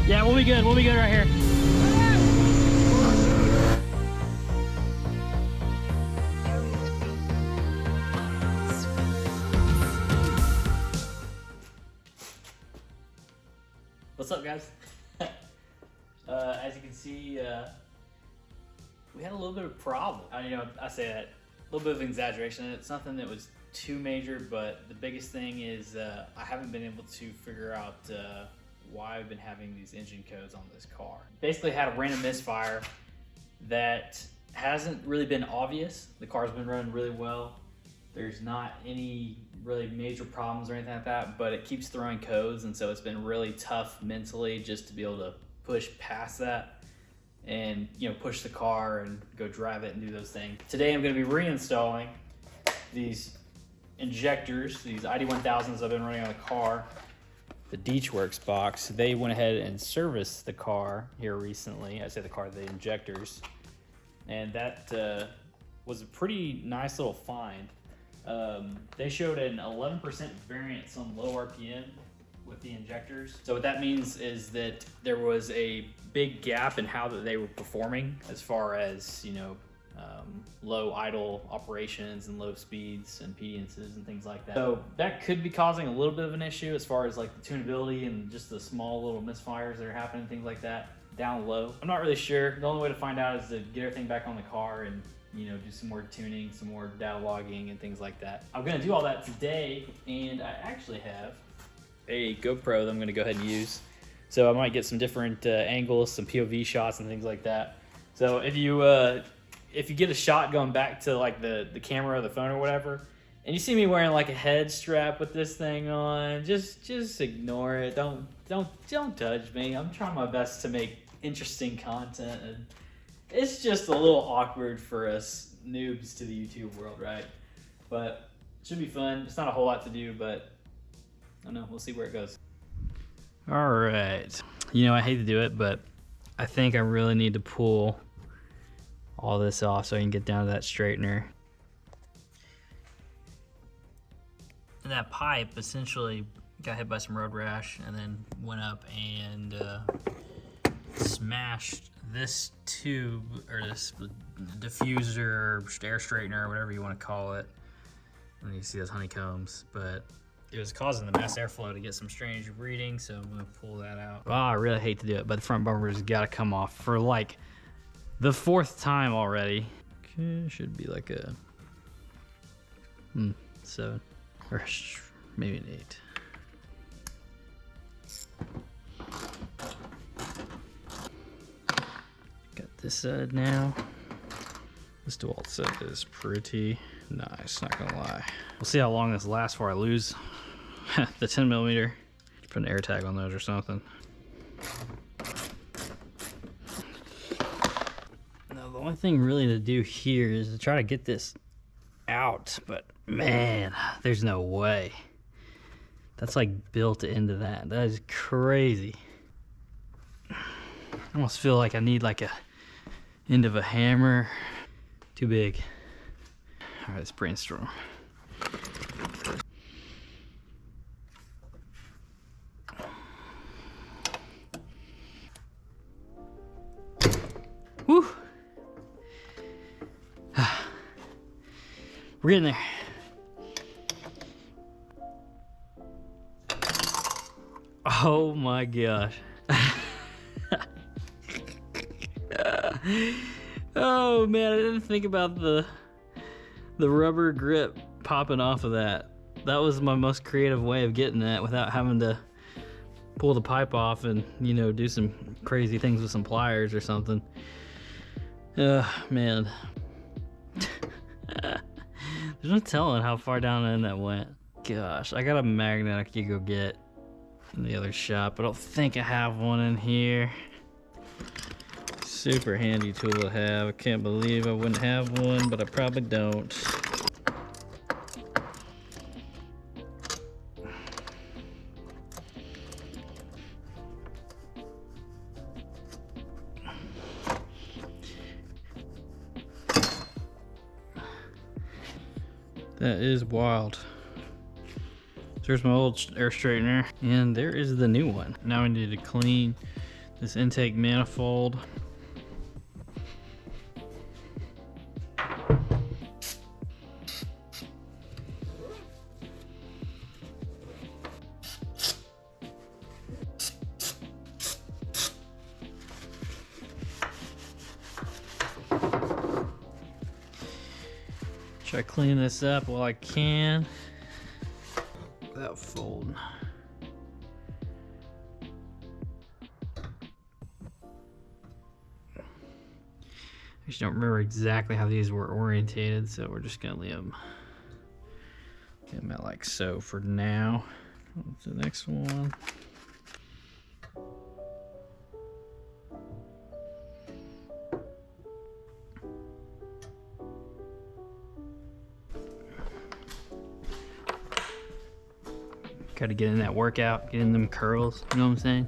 Yeah, we'll be good. We'll be good right here. What's up, guys? As you can see, we had a little bit of a problem. I say that, a little bit of exaggeration. It's nothing that was too major, but the biggest thing is I haven't been able to figure out why I've been having these engine codes on this car. Basically had a random misfire that hasn't really been obvious. The car's been running really well. There's not any really major problems or anything like that, but it keeps throwing codes, and so it's been really tough mentally just to be able to push past that and push the car and go drive it and do those things. Today I'm going to be reinstalling these injectors, these ID1000s I've been running on the car. The Deechworks box, they went ahead and serviced the car here recently. I say the car, the injectors. And that was a pretty nice little find. They showed an 11% variance on low RPM with the injectors. So what that means is that there was a big gap in how that they were performing as far as, low idle operations and low speeds and impedances and things like that. So that could be causing a little bit of an issue as far as like the tunability and just the small little misfires that are happening, things like that down low. I'm not really sure. The only way to find out is to get everything back on the car and do some more tuning, some more data logging and things like that. I'm gonna do all that today, and I actually have a GoPro that I'm gonna go ahead and use. So I might get some different angles, some POV shots and things like that. So if you get a shot going back to like the camera or the phone or whatever, and you see me wearing like a head strap with this thing on, just ignore it. Don't judge me. I'm trying my best to make interesting content, and it's just a little awkward for us noobs to the YouTube world, right? But it should be fun. It's not a whole lot to do, but I don't know. We'll see where it goes. All right. I hate to do it, but I think I really need to pull all this off so I can get down to that straightener. And that pipe essentially got hit by some road rash and then went up and smashed this tube, or this diffuser, air straightener, or whatever you want to call it. And you see those honeycombs, but it was causing the mass airflow to get some strange reading, so I'm gonna pull that out. Oh, I really hate to do it, but the front bumper's gotta come off for like the 4th time already. Okay, should be like a 7, or maybe an 8. Got this side now. This DeWalt set is pretty nice, not gonna lie. We'll see how long this lasts before I lose the 10mm. Put an air tag on those or something. Now the only thing really to do here is to try to get this out, but man, there's no way. That's like built into that. That is crazy. I almost feel like I need like a end of a hammer. Too big. All right, let's brainstorm. Woo! We're getting there. Oh my gosh. Oh man, I didn't think about the rubber grip popping off of that. That was my most creative way of getting that without having to pull the pipe off and, do some crazy things with some pliers or something. Man. There's no telling how far down the end that went. Gosh, I got a magnet I could go get in the other shop. I don't think I have one in here. Super handy tool to have. I can't believe I wouldn't have one, but I probably don't. That is wild. There's my old air straightener, and there is the new one. Now we need to clean this intake manifold. Try cleaning this up while I can without folding. I just don't remember exactly how these were orientated, so we're just gonna leave them. Get them out like so for now. On to the next one. Gotta get in that workout, get in them curls, you know what I'm saying?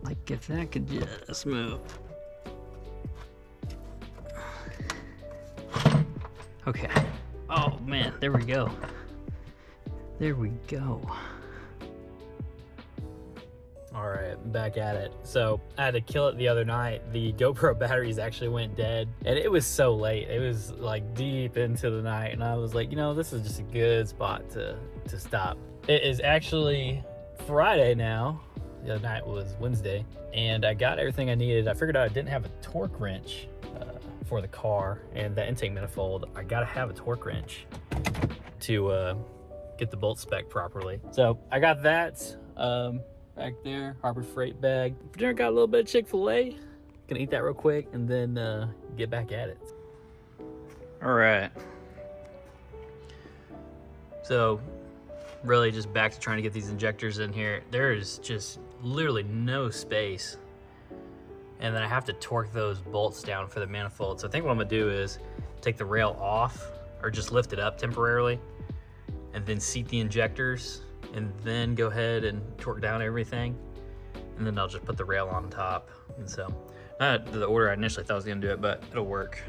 Like if that could just move. Okay. Oh man, there we go. There we go. All right, back at it. So I had to kill it the other night. The GoPro batteries actually went dead and it was so late. It was like deep into the night and I was like, you know, this is just a good spot to stop. It is actually Friday now. The other night was Wednesday and I got everything I needed. I figured out I didn't have a torque wrench for the car and the intake manifold. I gotta have a torque wrench to get the bolt spec properly. So I got that. Back there, Harbor Freight bag. For dinner, got a little bit of Chick-fil-A. Gonna eat that real quick and then get back at it. All right. So, really just back to trying to get these injectors in here. There is just literally no space. And then I have to torque those bolts down for the manifold. So I think what I'm gonna do is take the rail off or just lift it up temporarily and then seat the injectors and then go ahead and torque down everything. And then I'll just put the rail on top. And so, not the order I initially thought I was gonna do it, but it'll work.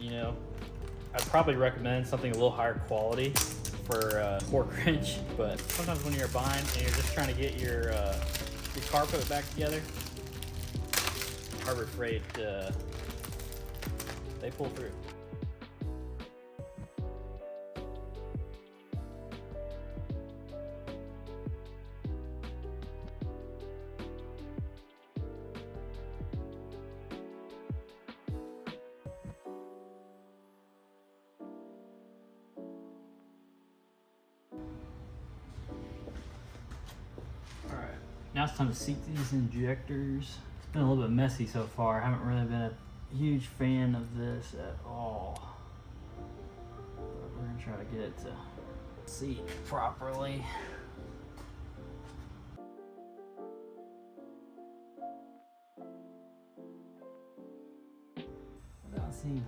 You know, I'd probably recommend something a little higher quality for torque wrench, but sometimes when you're buying and you're just trying to get your car put back together, Harbor Freight, they pull through. Now it's time to seat these injectors. It's been a little bit messy so far. I haven't really been a huge fan of this at all. But we're gonna try to get it to seat properly. Without seeing.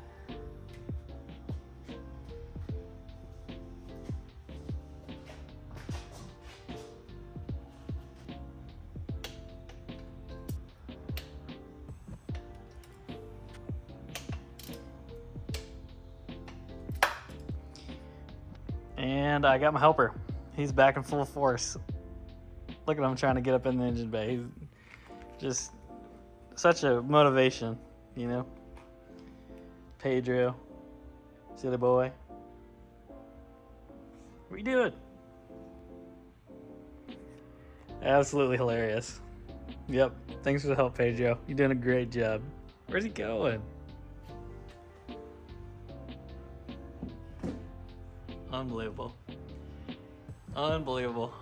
And I got my helper. He's back in full force. Look at him trying to get up in the engine bay. He's just such a motivation, you know? Pedro, silly boy. What are you doing? Absolutely hilarious. Yep, thanks for the help, Pedro. You're doing a great job. Where's he going? Unbelievable. Unbelievable.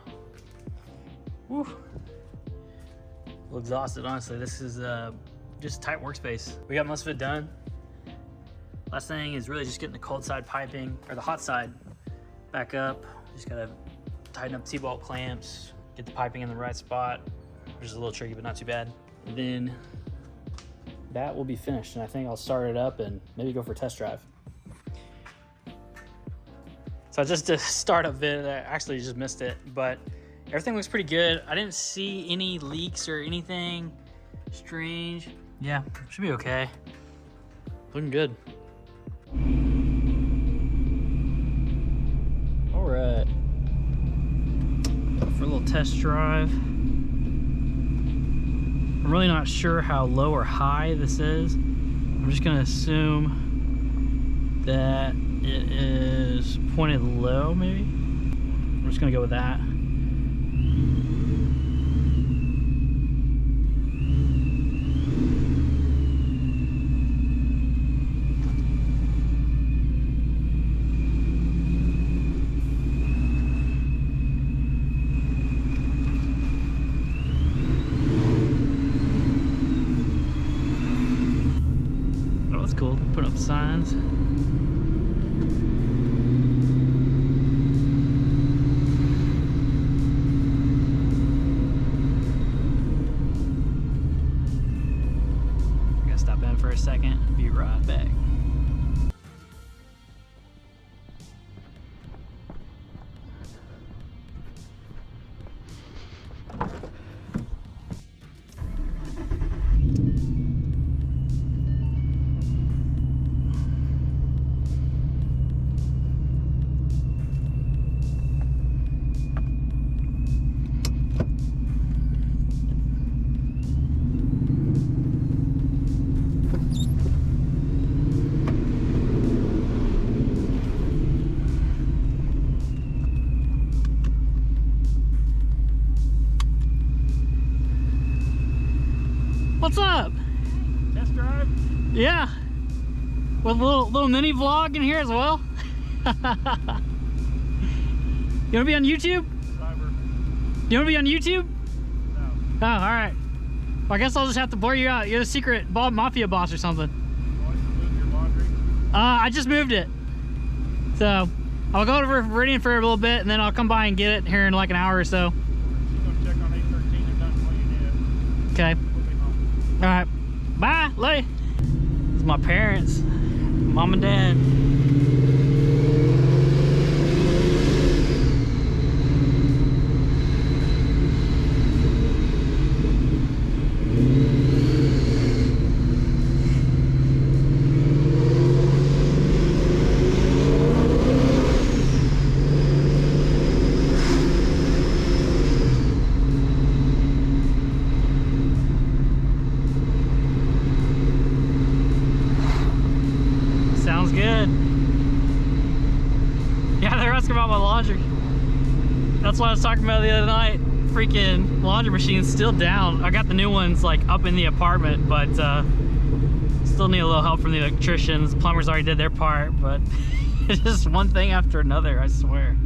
Woo. A little exhausted, honestly. This is just a tight workspace. We got most of it done. Last thing is really just getting the cold side piping, or the hot side, back up. Just gotta tighten up T-bolt clamps, get the piping in the right spot, which is a little tricky, but not too bad. And then that will be finished, and I think I'll start it up and maybe go for a test drive. So just a startup vid, I actually just missed it, but everything looks pretty good. I didn't see any leaks or anything strange. Yeah, should be okay. Looking good. All right. For a little test drive. I'm really not sure how low or high this is. I'm just gonna assume that it is pointed low, maybe. I'm just gonna go with that. Cool. Put up signs. I'm gonna stop in for a second and be right back. What's up? Test drive? Yeah. With a little mini vlog in here as well. You wanna be on YouTube? Driver. You wanna be on YouTube? No. Oh, alright. Well, I guess I'll just have to blur you out. You're the secret mafia boss or something. Want to move your laundry? I just moved it. So, I'll go over to Meridian for a little bit and then I'll come by and get it here in like an hour or so. She's gonna check on 813. They're done cleaning it. Okay. We'll be home. Alright. Bye. Love you. This is my parents. Mom and Dad. Sounds good. Yeah, they're asking about my laundry. That's what I was talking about the other night. Freaking laundry machine's still down. I got the new ones like up in the apartment, but still need a little help from the electricians. Plumbers already did their part, but it's just one thing after another, I swear.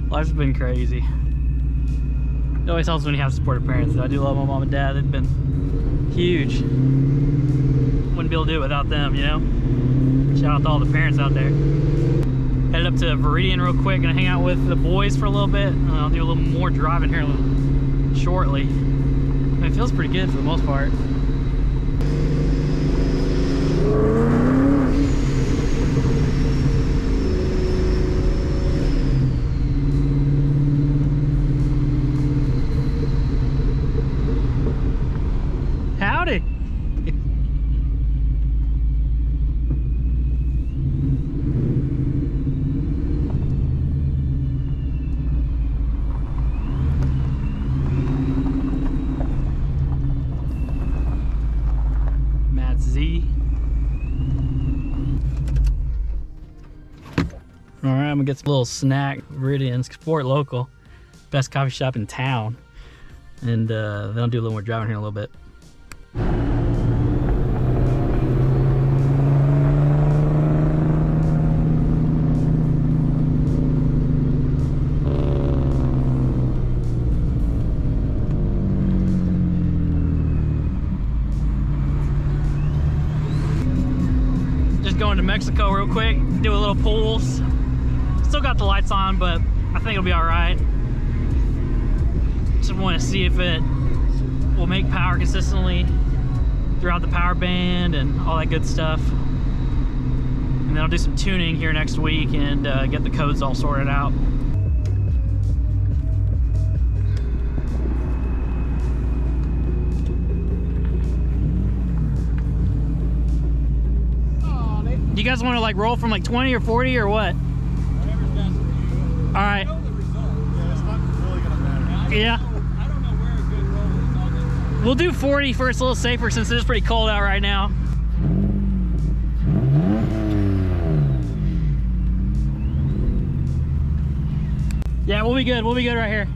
Life's been crazy. It always helps when you have supportive parents. I do love my mom and dad. They've been huge. Wouldn't be able to do it without them, you know? Shout out to all the parents out there. Headed up to Meridian real quick, gonna hang out with the boys for a little bit. I'll do a little more driving here shortly. I mean, it feels pretty good for the most part. Howdy. All right, I'm gonna get some little snack. Meridian, support local, best coffee shop in town, and then I'll do a little more driving here in a little bit. Just going to Mexico real quick, do a little pulls. Still got the lights on, but I think it'll be all right. Just want to see if it will make power consistently throughout the power band and all that good stuff. And then I'll do some tuning here next week and get the codes all sorted out. guys want to like roll from like 20 or 40 or what? Whatever's best for you. All right. I know the result. Yeah, it's not really gonna matter. Yeah. I don't know where a good roll is. I'll just... We'll do 40 first, a little safer since it is pretty cold out right now. Yeah, we'll be good. We'll be good right here.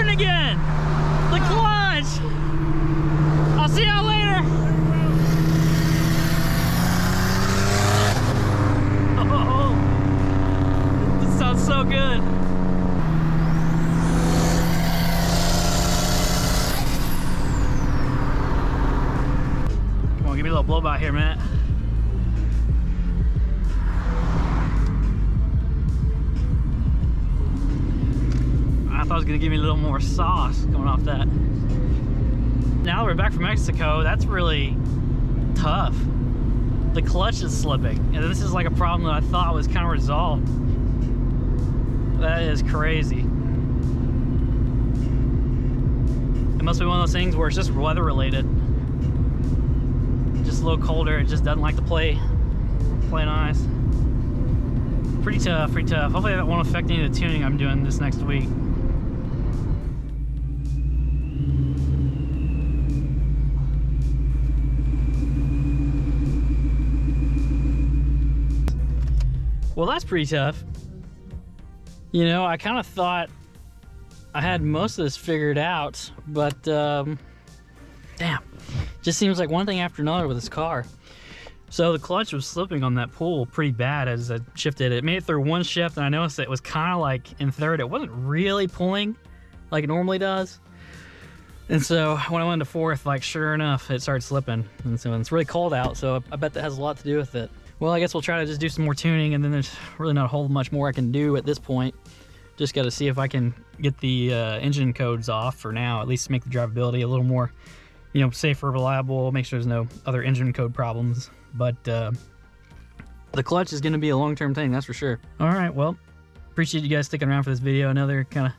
Again, the clutch. I'll see y'all later. Oh, this sounds so good. Come on, give me a little blow by here, Matt. I thought it was gonna give me a little more sauce coming off that. Now that we're back from Mexico, that's really tough. The clutch is slipping, and this is like a problem that I thought was kind of resolved. That is crazy. It must be one of those things where it's just weather related. Just a little colder, it just doesn't like to play nice. Pretty tough, pretty tough. Hopefully that won't affect any of the tuning I'm doing this next week. Well, that's pretty tough. You know, I kind of thought I had most of this figured out, but damn, just seems like one thing after another with this car. So the clutch was slipping on that pull pretty bad as I shifted. It made it through one shift, and I noticed it was kind of like in third. It wasn't really pulling like it normally does. And so when I went into fourth, like sure enough, it started slipping. And so it's really cold out, so I bet that has a lot to do with it. Well, I guess we'll try to just do some more tuning, and then there's really not a whole much more I can do at this point. Just got to see if I can get the engine codes off for now, at least make the drivability a little more, you know, safer, reliable, make sure there's no other engine code problems. But the clutch is going to be a long-term thing, that's for sure. All right, well, appreciate you guys sticking around for this video. Another kind of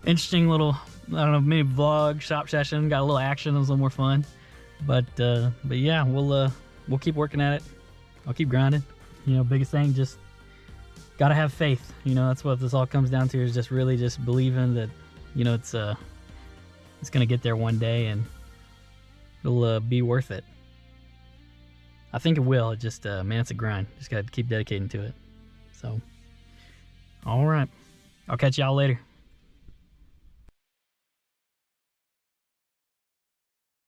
interesting little, I don't know, mini vlog, shop session. Got a little action, it was a little more fun. But yeah, we'll keep working at it. I'll keep grinding. You know, biggest thing, just gotta have faith. You know, that's what this all comes down to, is just really just believing that, you know, it's gonna get there one day and it'll be worth it. I think it will. It just, man, it's a grind. Just gotta keep dedicating to it. So, all right. I'll catch y'all later.